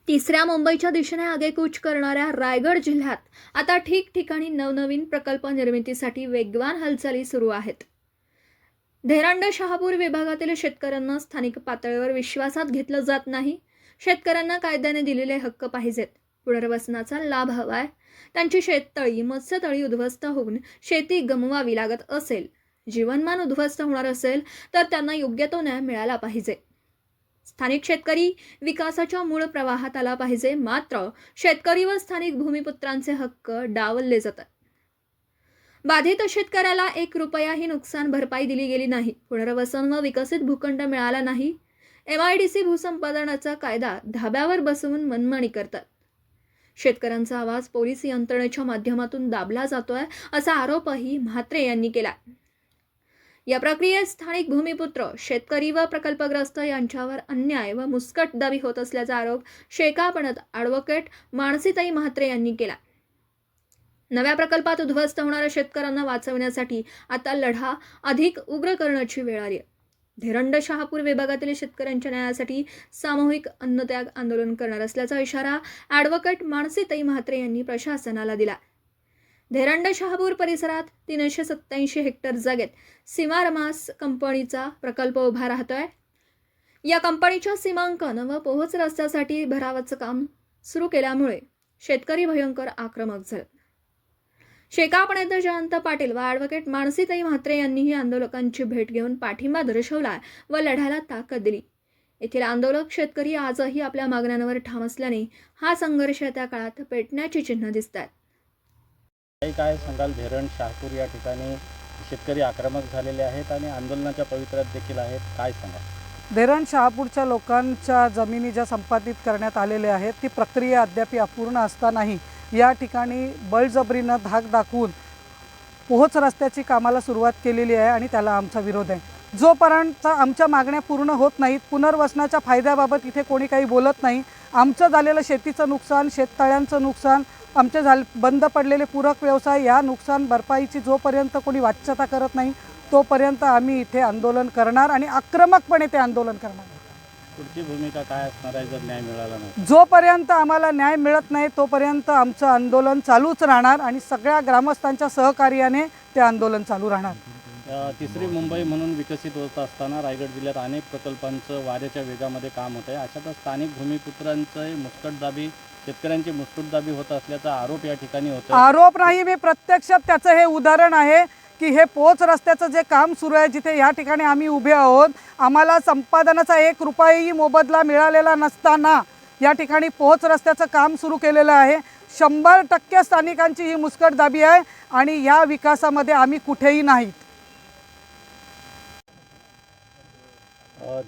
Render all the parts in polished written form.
तिसऱ्या मुंबईच्या दिशेने आगेकूच करणाऱ्या रायगड जिल्ह्यात आता ठिकठिकाणी नवनवीन प्रकल्प निर्मितीसाठी वेगवान हालचाली सुरू आहेत. धेरांड शहापूर विभागातील शेतकऱ्यांना स्थानिक पातळीवर विश्वासात घेतलं जात नाही. शेतकऱ्यांना कायद्याने दिलेले हक्क पाहिजेत. पुनर्वसनाचा लाभ हवाय. त्यांची शेततळी, मत्स्यतळी उद्ध्वस्त होऊन शेती गमवावी लागत असेल, जीवनमान उद्ध्वस्त होणार असेल तर त्यांना योग्य तो न्याय मिळाला पाहिजे. स्थानिक शेतकरी विकासाच्या मूळ प्रवाहात आला पाहिजे. मात्र शेतकरी व स्थानिक भूमिपुत्रांचे हक्क डावलले जातात. बाधित शेतकऱ्याला 1 रुपयाही नुकसान भरपाई दिली गेली नाही. पुनर्वसन व विकसित भूखंड मिळाला नाही. MIDC भूसंपादनाचा कायदा धाब्यावर बसवून मनमानी करतात. शेतकऱ्यांचा आवाज पोलीस यंत्रणेच्या माध्यमातून दाबला जातोय असा आरोपही म्हात्रे यांनी केला. या प्रक्रियेत स्थानिक भूमिपुत्र, शेतकरी व प्रकल्पग्रस्त यांच्यावर अन्याय व मुस्कटदाबी होत असल्याचा आरोप शेकापणत ॲडव्होकेट मानसीताई म्हात्रे यांनी केला. नव्या प्रकल्पात उद्ध्वस्त होणाऱ्या शेतकऱ्यांना वाचवण्यासाठी आता लढा अधिक उग्र करण्याची वेळ आली आहे. धेरंड शहापूर विभागातील शेतकऱ्यांच्या न्यायासाठी सामूहिक अन्नत्याग आंदोलन करणार असल्याचा इशारा ॲडव्होकेट मानसीताई म्हात्रे यांनी प्रशासनाला दिला. धेरंड शहापूर परिसरात 387 हेक्टर जागेत सीमारमास कंपनीचा प्रकल्प उभा राहतोय. या कंपनीच्या सीमांकन व पोहोच रस्त्यासाठी भरावाचं काम सुरू केल्यामुळे शेतकरी भयंकर आक्रमक झाले. शेकापणेत जयंत पाटील व ॲडव्होकेट मानसीताई म्हात्रे यांनीही आंदोलकांची भेट घेऊन पाठिंबा दर्शवला व लढ्याला ताकद दिली. येथील आंदोलक शेतकरी आजही आपल्या मागण्यांवर ठाम असल्याने हा संघर्ष त्या काळात पेटण्याची चिन्ह दिसतात. काय सांगाल? धेरंड शहापूर या ठिकाणी शेतकरी आक्रमक झालेले आहेत आणि आंदोलनाच्या पवित्र्यात देखील आहेत. काय सांगा? धेरंड शहापूरच्या लोकांच्या जमिनी ज्या संपादित करण्यात आलेल्या आहेत ती प्रक्रिया अद्याप अपूर्ण असतानाही या ठिकाणी बळजबरीनं धाक दाखवून पोहोच रस्त्याची कामाला सुरुवात केलेली आहे आणि त्याला आमचा विरोध आहे. जोपर्यंत आमच्या मागण्या पूर्ण होत नाहीत, पुनर्वसनाच्या फायद्याबाबत इथे कोणी काही बोलत नाही, आमचं झालेलं शेतीचं नुकसान, शेततळ्यांचं नुकसान, आमचे बंद पडलेले पूरक व्यवसाय या नुकसान भरपाईची जोपर्यंत कोणी वाच्यता करत नाही तोपर्यंत आम्ही इथे आंदोलन करणार आणि आक्रमकपणे ते आंदोलन करणार. पुढची भूमिका काय असणार आहे जर न्याय मिळाला नाही? जोपर्यंत आम्हाला न्याय मिळत नाही तोपर्यंत आमचं आंदोलन चालूच राहणार आणि सगळ्या ग्रामस्थांच्या सहकार्याने ते आंदोलन चालू राहणार. तिसरी मुंबई म्हणून विकसित होत असताना रायगड जिल्ह्यात अनेक प्रकल्पांचं वाऱ्याच्या वेगामध्ये काम होत आहे. अशातच स्थानिक भूमिपुत्रांचं मुस्कटदाबी, शेतकऱ्यांची मुस्कटदाबी होत असल्याचा आरोप या ठिकाणी होतो. आरोप नाही, मी प्रत्यक्षात त्याचं हे उदाहरण आहे की हे पोच रस्त्याचं जे काम सुरू आहे, जिथे या ठिकाणी आम्ही उभे आहोत, आम्हाला संपादनाचा 1 रुपयाही मोबदला मिळालेला नसताना या ठिकाणी पोच रस्त्याचं काम सुरू केलेलं आहे. 100% स्थानिकांची ही मुस्कटदाबी आहे आणि या विकासामध्ये आम्ही कुठेही नाहीत.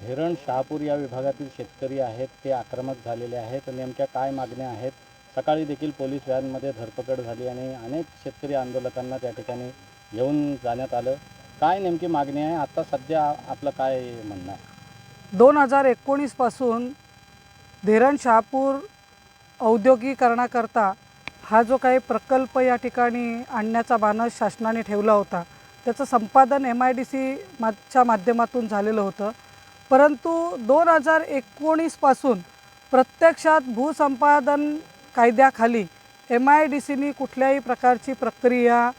धेरंड शहापूर या विभागातील शेतकरी आहेत ते आक्रमक झालेले आहेत. नेमक्या काय मागण्या आहेत? सकाळी देखील पोलीस व्हॅनमध्ये धरपकड झाली आणि अनेक शेतकरी आंदोलकांना त्या ठिकाणी घेऊन जाण्यात आलं. काय नेमकी मागणी आहे? आता सध्या आपलं काय म्हणणं आहे? 2019 पासून धेरंड शहापूर औद्योगिकरणाकरता हा जो काही प्रकल्प या ठिकाणी आणण्याचा मानस शासनाने ठेवला होता त्याचं संपादन MIDC च्या माध्यमातून झालेलं होतं. परंतु 2019 पासून प्रत्यक्षात भूसंपादन कायद्याखाली MIDCनी कुठल्याही प्रकारची प्रक्रिया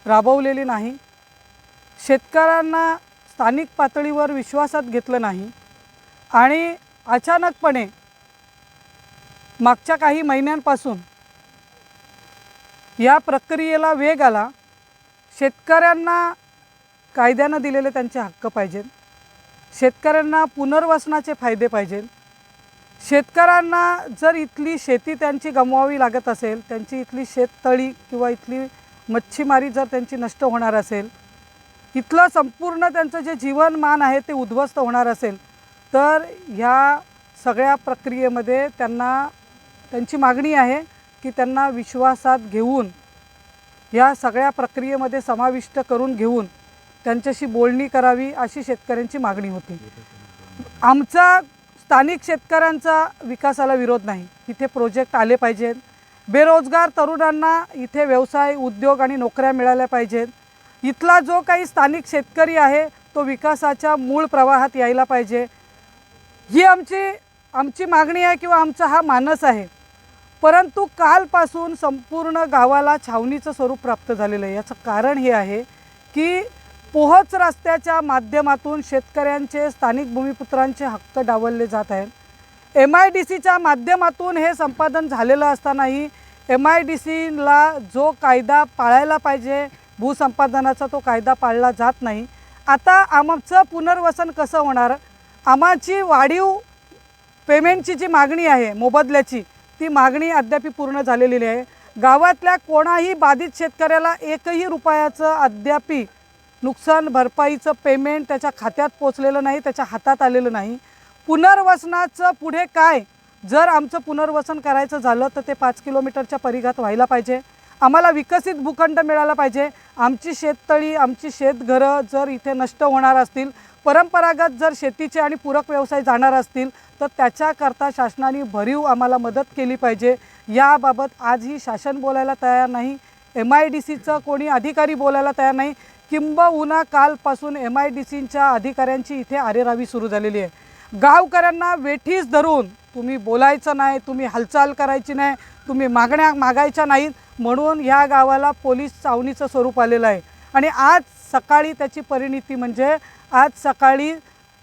राबवलेली नाही. शेतकऱ्यांना स्थानिक पातळीवर विश्वासात घेतलं नाही आणि अचानकपणे मागच्या काही महिन्यांपासून या प्रक्रियेला वेग आला. शेतकऱ्यांना कायद्यानं दिलेले त्यांचे हक्क पाहिजेत, शेतकऱ्यांना पुनर्वसनाचे फायदे पाहिजेत. शेतकऱ्यांना जर इथली शेती त्यांची गमवावी लागत असेल, त्यांची इथली शेततळी किंवा इथली मच्छीमारी जर त्यांची नष्ट होणार असेल, इथलं संपूर्ण त्यांचं जे जीवनमान आहे ते उद्ध्वस्त होणार असेल, तर ह्या सगळ्या प्रक्रियेमध्ये त्यांना त्यांची मागणी आहे की त्यांना विश्वासात घेऊन या सगळ्या प्रक्रियेमध्ये समाविष्ट करून घेऊन त्यांच्याशी बोलणी करावी अशी शेतकऱ्यांची मागणी होती. आमचा स्थानिक शेतकऱ्यांचा विकासाला विरोध नाही. इथे प्रोजेक्ट आले पाहिजेत, बेरोजगार तरुणांना इथे व्यवसाय, उद्योग आणि नोकऱ्या मिळाल्या पाहिजेत. इथला जो काही स्थानिक शेतकरी आहे तो विकासाच्या मूळ प्रवाहात यायला पाहिजे. ही आमची आमची मागणी आहे किंवा आमचा हा मानस आहे, परंतु कालपासून संपूर्ण गावाला छावणीचं स्वरूप प्राप्त झालेलं आहे. याचं कारण हे आहे की पोहोच रस्त्याच्या माध्यमातून शेतकऱ्यांचे, स्थानिक भूमिपुत्रांचे हक्क डावलले जात आहेत. MIDCच्या माध्यमातून हे संपादन झालेलं असतानाही MIDCला जो कायदा पाळायला पाहिजे भूसंपादनाचा तो कायदा पाळला जात नाही. आता आमचं पुनर्वसन कसं होणार? आम्हाची वाढीव पेमेंटची जी मागणी आहे मोबदल्याची, ती मागणी अद्याप पूर्ण झालेली आहे. गावातल्या कोणाही बाधित शेतकऱ्याला एकही रुपयाचं अद्याप नुकसान भरपाईचं पेमेंट त्याच्या खात्यात पोचलेलं नाही, त्याच्या हातात आलेलं नाही. पुनर्वसनाचं पुढे काय? जर आमचं पुनर्वसन करायचं झालं तर ते 5 किलोमीटरच्या परिघात व्हायला पाहिजे. आम्हाला विकसित भूखंड मिळाला पाहिजे. आमची शेततळी, आमची शेतघरं जर इथे नष्ट होणार असतील, परंपरागत जर शेतीचे आणि पूरक व्यवसाय जाणार असतील, तर त्याच्याकरता शासनाने भरीव आम्हाला मदत केली पाहिजे. याबाबत आजही शासन बोलायला तयार नाही, MIDCचं कोणी अधिकारी बोलायला तयार नाही. किंबहुना कालपासून MIDCच्या अधिकाऱ्यांची इथे आरेरावी सुरू झालेली आहे. गावकऱ्यांना वेठीस धरून तुम्ही बोलायचं नाही, तुम्ही हालचाल करायची नाही, तुम्ही मागण्या मागायच्या नाहीत म्हणून ह्या गावाला पोलीस चावणीचं स्वरूप आलेलं आहे. आणि आज सकाळी त्याची परिणिती म्हणजे आज सकाळी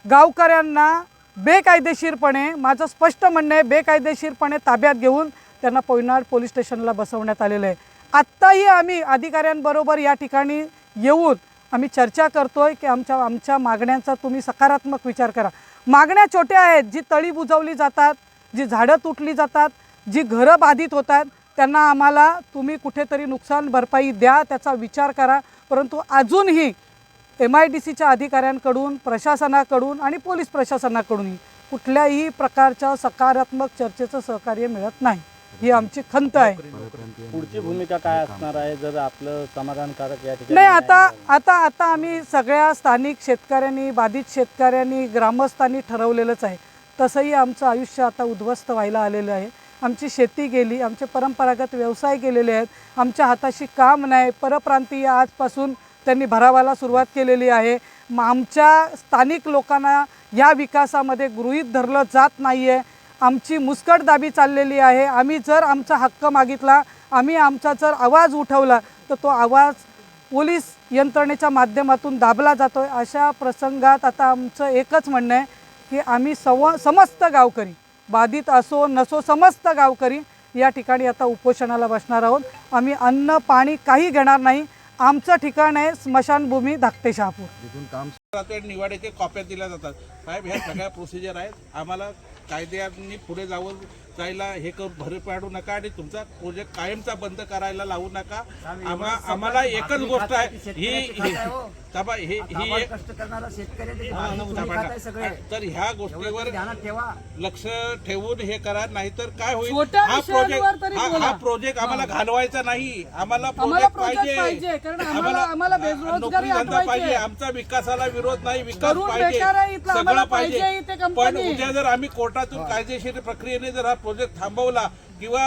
गावकऱ्यांना बेकायदेशीरपणे, माझं स्पष्ट म्हणणं आहे, बेकायदेशीरपणे ताब्यात घेऊन त्यांना पोयनाड पोलीस स्टेशनला बसवण्यात आलेलं आहे. आत्ताही आम्ही अधिकाऱ्यांबरोबर या ठिकाणी येऊन आम्ही चर्चा करतोय की आमच्या मागण्यांचा तुम्ही सकारात्मक विचार करा. मागण्या छोट्या आहेत, जी तळी बुजवली जातात, जी झाडं तुटली जातात, जी घरं बाधित होतात, त्यांना आम्हाला तुम्ही कुठेतरी नुकसान भरपाई द्या, त्याचा विचार करा. परंतु अजूनही MIDCच्या अधिकाऱ्यांकडून, प्रशासनाकडून आणि पोलीस प्रशासनाकडूनही कुठल्याही प्रकारच्या सकारात्मक चर्चेचं सहकार्य मिळत नाही. ही आमची खंत आहे. पुढची भूमिका काय असणार आहे जर आपलं समाधानकारक या ठिकाणी नाही, आता आम्ही सगळ्या स्थानिक शेतकऱ्यांनी, बाधित शेतकऱ्यांनी, ग्रामस्थांनी ठरवलेलंच आहे. तसंही आमचं आयुष्य आता उद्ध्वस्त व्हायला आलेलं आहे. आमची शेती गेली, आमचे परंपरागत व्यवसाय गेलेले आहेत, आमच्या हाताशी काम नाही. परप्रांतीय आजपासून त्यांनी भरावाला सुरुवात केलेली आहे. आमच्या स्थानिक लोकांना या विकासामध्ये गृहीत धरलं जात नाही आहे. आमची मुस्कटदाबी चाललेली आहे. आम्ही जर आमचा हक्क मागितला, आम्ही आमचा जर आवाज उठवला तर तो आवाज पोलीस यंत्रणेच्या माध्यमातून दाबला जातो आहे. अशा प्रसंगात आता आमचं एकच म्हणणं आहे की आम्ही समस्त गावकरी, बाधित असो नसो, समस्त गावकरी या ठिकाणी आता उपोषणाला बसणार आहोत. आम्ही अन्न पाणी काही घेणार नाही. आमचं ठिकाण आहे स्मशानभूमी धाकटे शहापूर. जिथून काम निवाड्याचे कॉप्या दिल्या जातात. साहेब, ह्या सगळ्या प्रोसिजर आहेत. आम्हाला कायद्याने पुढे जायला हे भर पाडू नका आणि तुमचा प्रोजेक्ट कायमचा बंद करायला लावू नका. आम्हाला एकच गोष्ट आहे, ही तर ह्या गोष्टीवर लक्ष ठेवून हे करा, नाहीतर काय होईल, हा प्रोजेक्ट आम्हाला घालवायचा नाही. आम्हाला प्रोजेक्ट पाहिजे, आम्हाला नोकरी धंदा पाहिजे. आमचा विकासाला विरोध नाही, विकास पाहिजे, सगळं पाहिजे. पण उद्या जर आम्ही कोर्टातून कायदेशीर प्रक्रियेने जर हा प्रोजेक्ट थांबवला किंवा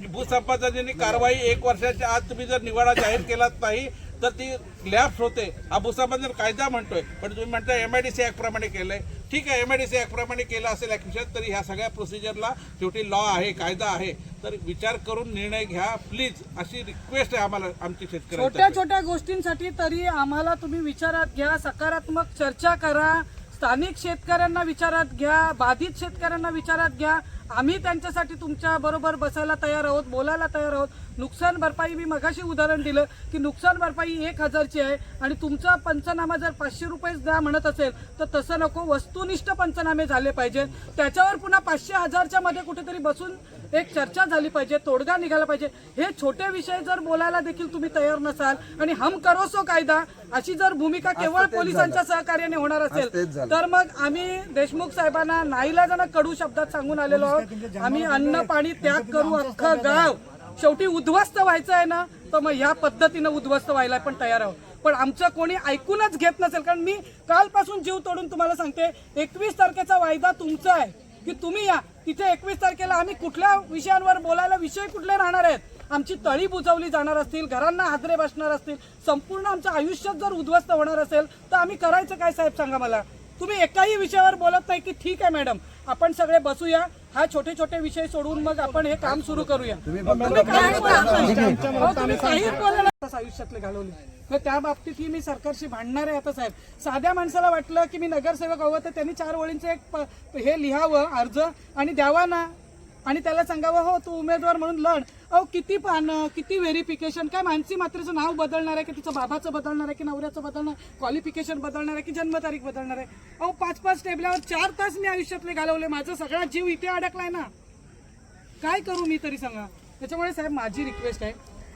भूसंपादनाची कारवाई 1 वर्षाच्या आत तुम्ही जर निवाडा जाहीर केलाच नाही तर ती लॅप्स होते. हा भूसंपादन कायदा म्हणतोय, पण तुम्ही म्हणताय MIDC ऍक्ट प्रमाणे केलंय. ठीक आहे, MIDC ऍक्ट प्रमाणे केलं असेल ऍक्शन, तरी ह्या सगळ्या प्रोसिजरला शेवटी लॉ आहे, कायदा आहे. तर विचार करून निर्णय घ्या प्लीज, अशी रिक्वेस्ट आहे आम्हाला आमची शेतकऱ्यांची. छोट्या छोट्या गोष्टींसाठी तरी आम्हाला तुम्ही विचारात घ्या, सकारात्मक चर्चा करा, स्थानिक शेतकऱ्यांना विचारात घ्या, बाधित शेतकऱ्यांना विचारात घ्या. आम्ही त्यांच्यासाठी तुमच्या बरोबर बसायला तयार आहोत, बोलायला तयार आहोत. नुकसान भरपाई मी मगाशी उदाहरण दिलं की नुकसान भरपाई 1000ची आहे आणि तुमचा पंचनामा जर 500 रुपये द्या म्हणत असेल तर तसं नको, वस्तुनिष्ठ पंचनामे झाले पाहिजे. त्याच्यावर पुन्हा 500-1000च्या मध्ये कुठेतरी बसून एक चर्चा झाली पाहिजे, तोडगा निघाला पाहिजे. हे छोटे विषय जर बोलायला देखील तुम्ही तयार नसाल आणि हम करो सो कायदा अशी जर भूमिका केवळ पोलिसांच्या सहकार्याने होणार असेल तर मग आम्ही देशमुख साहेबांना नाईलाजानं कडू शब्दात सांगून आलेलो आहोत. आम्ही अन्न पाणी त्याग करू, अख्खं गाव शेवटी उद्ध्वस्त व्हायचं आहे ना, तर मग या पद्धतीनं उद्ध्वस्त व्हायला पण तयार आहोत. पण आमचं कोणी ऐकूनच घेत नसेल, कारण मी कालपासून जीव तोडून तुम्हाला सांगते, 21 तारखेचा वायदा तुमचा आहे की तुम्ही या तिथे. 21 तारखेला आम्ही कुठल्या विषयांवर बोलायला, विषय कुठले राहणार आहेत? आमची तळी बुजवली जाणार असतील, घरांना हादरे बसणार असतील, संपूर्ण आमचं आयुष्य जर उद्ध्वस्त होणार असेल तर आम्ही करायचं काय साहेब सांगा मला. तुम्ही एकाही विषयावर बोलत नाही की ठीक आहे मॅडम आपण सगळे बसूया, हा छोटे छोटे विषय सोडून मग आपण हे काम सुरू करूया. तुम्ही काहीच बोला नाही आयुष्यातले घालवले, तर त्या बाबतीत ही मी सरकारशी भांडणार आहे. आता साहेब, साध्या माणसाला वाटलं की मी नगरसेवक हवं तर त्यांनी 4 ओळींचं एक हे लिहावं अर्ज आणि द्यावा ना, आणि त्याला सांगावं हो तू उमेदवार म्हणून लढ. अहो किती पानं, किती व्हेरिफिकेशन, काय मानसी मात्रेचं नाव बदलणार आहे की तिचं बाबाचं बदलणार आहे की नवऱ्याचं बदलणार, क्वालिफिकेशन बदलणार आहे की जन्मतारीख बदलणार आहे. अहो 5-5 टेबलावर 4 तास मी आयुष्यातले घालवले, माझा सगळा जीव इथे अडकलाय ना, काय करू मी तरी सांगा. त्याच्यामुळे साहेब माझी रिक्वेस्ट आहे,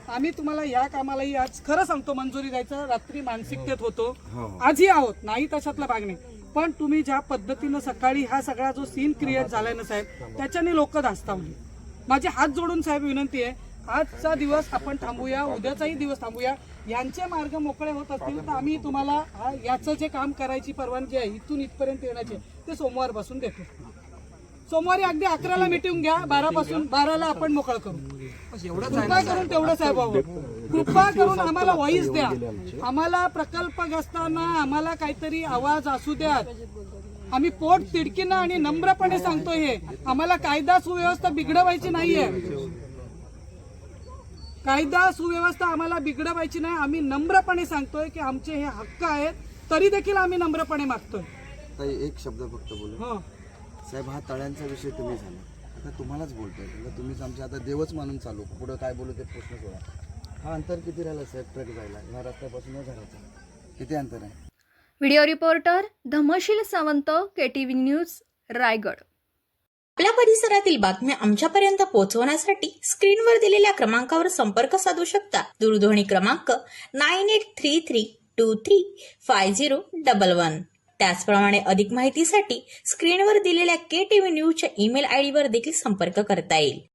आम्ही तुम्हाला या कामालाही आज खरं सांगतो मंजुरी द्यायचं, रात्री मानसिकतेत होतो, आजही आहोत, नाही तशातला भाग नाही, पण तुम्ही ज्या पद्धतीनं सकाळी हा सगळा जो सीन क्रिएट झालाय ना साहेब, त्याच्याने लोक धास्तावली. माझे हात जोडून साहेब विनंती आहे, आजचा दिवस आपण थांबूया, उद्याचाही दिवस थांबूया. यांचे मार्ग मोकळे होत असतील तर आम्ही तुम्हाला याचं जे काम करायची परवानगी आहे इथून इथपर्यंत येण्याचे ते सोमवार बसून देतो. सोमवारी अगदी 11ला मीटिंग घ्या, 12ला आपण मोकळं करू. कृपा करून तेवढं साहेब हवं, कृपा करून आम्हाला व्हॉइस द्या, आम्हाला प्रकल्पग्रस्तांना आम्हाला काहीतरी आवाज असू द्या. आम्ही पोट तिडकीनं आणि नम्रपणे सांगतोय, हे आम्हाला कायदा सुव्यवस्था बिघडवायची नाहीये, कायदा सुव्यवस्था आम्हाला बिघडवायची नाही. आम्ही नम्रपणे सांगतोय की आमचे हे हक्क आहेत, तरी देखील आम्ही नम्रपणे मागतोय. एक शब्द फक्त बोलू साहेब, हा तळ्यांचा विषय तुम्ही झाला, आता तुम्हालाच बोलतोय, तुम्हीच आमच्या आता देवच मानून चालू, पुढं काय बोलू ते प्रश्न सोडा. हा अंतर किती राहिला साहेब ट्रक जायला, ह्या रस्त्यापासून या घराचा किती अंतर आहे? Video reporter Dhamsheel Sawant, KTV news, Raigad. आपल्या परिसरातील बातम्या आमच्यापर्यंत पोहोचवण्यासाठी स्क्रीनवर दिलेल्या क्रमांकावर संपर्क साधू शकता. दूरध्वनी क्रमांक 9833235011. त्याचप्रमाणे अधिक माहितीसाठी स्क्रीनवर दिलेल्या KTV न्यूजच्या ईमेल आयडीवर देखील संपर्क करता येईल.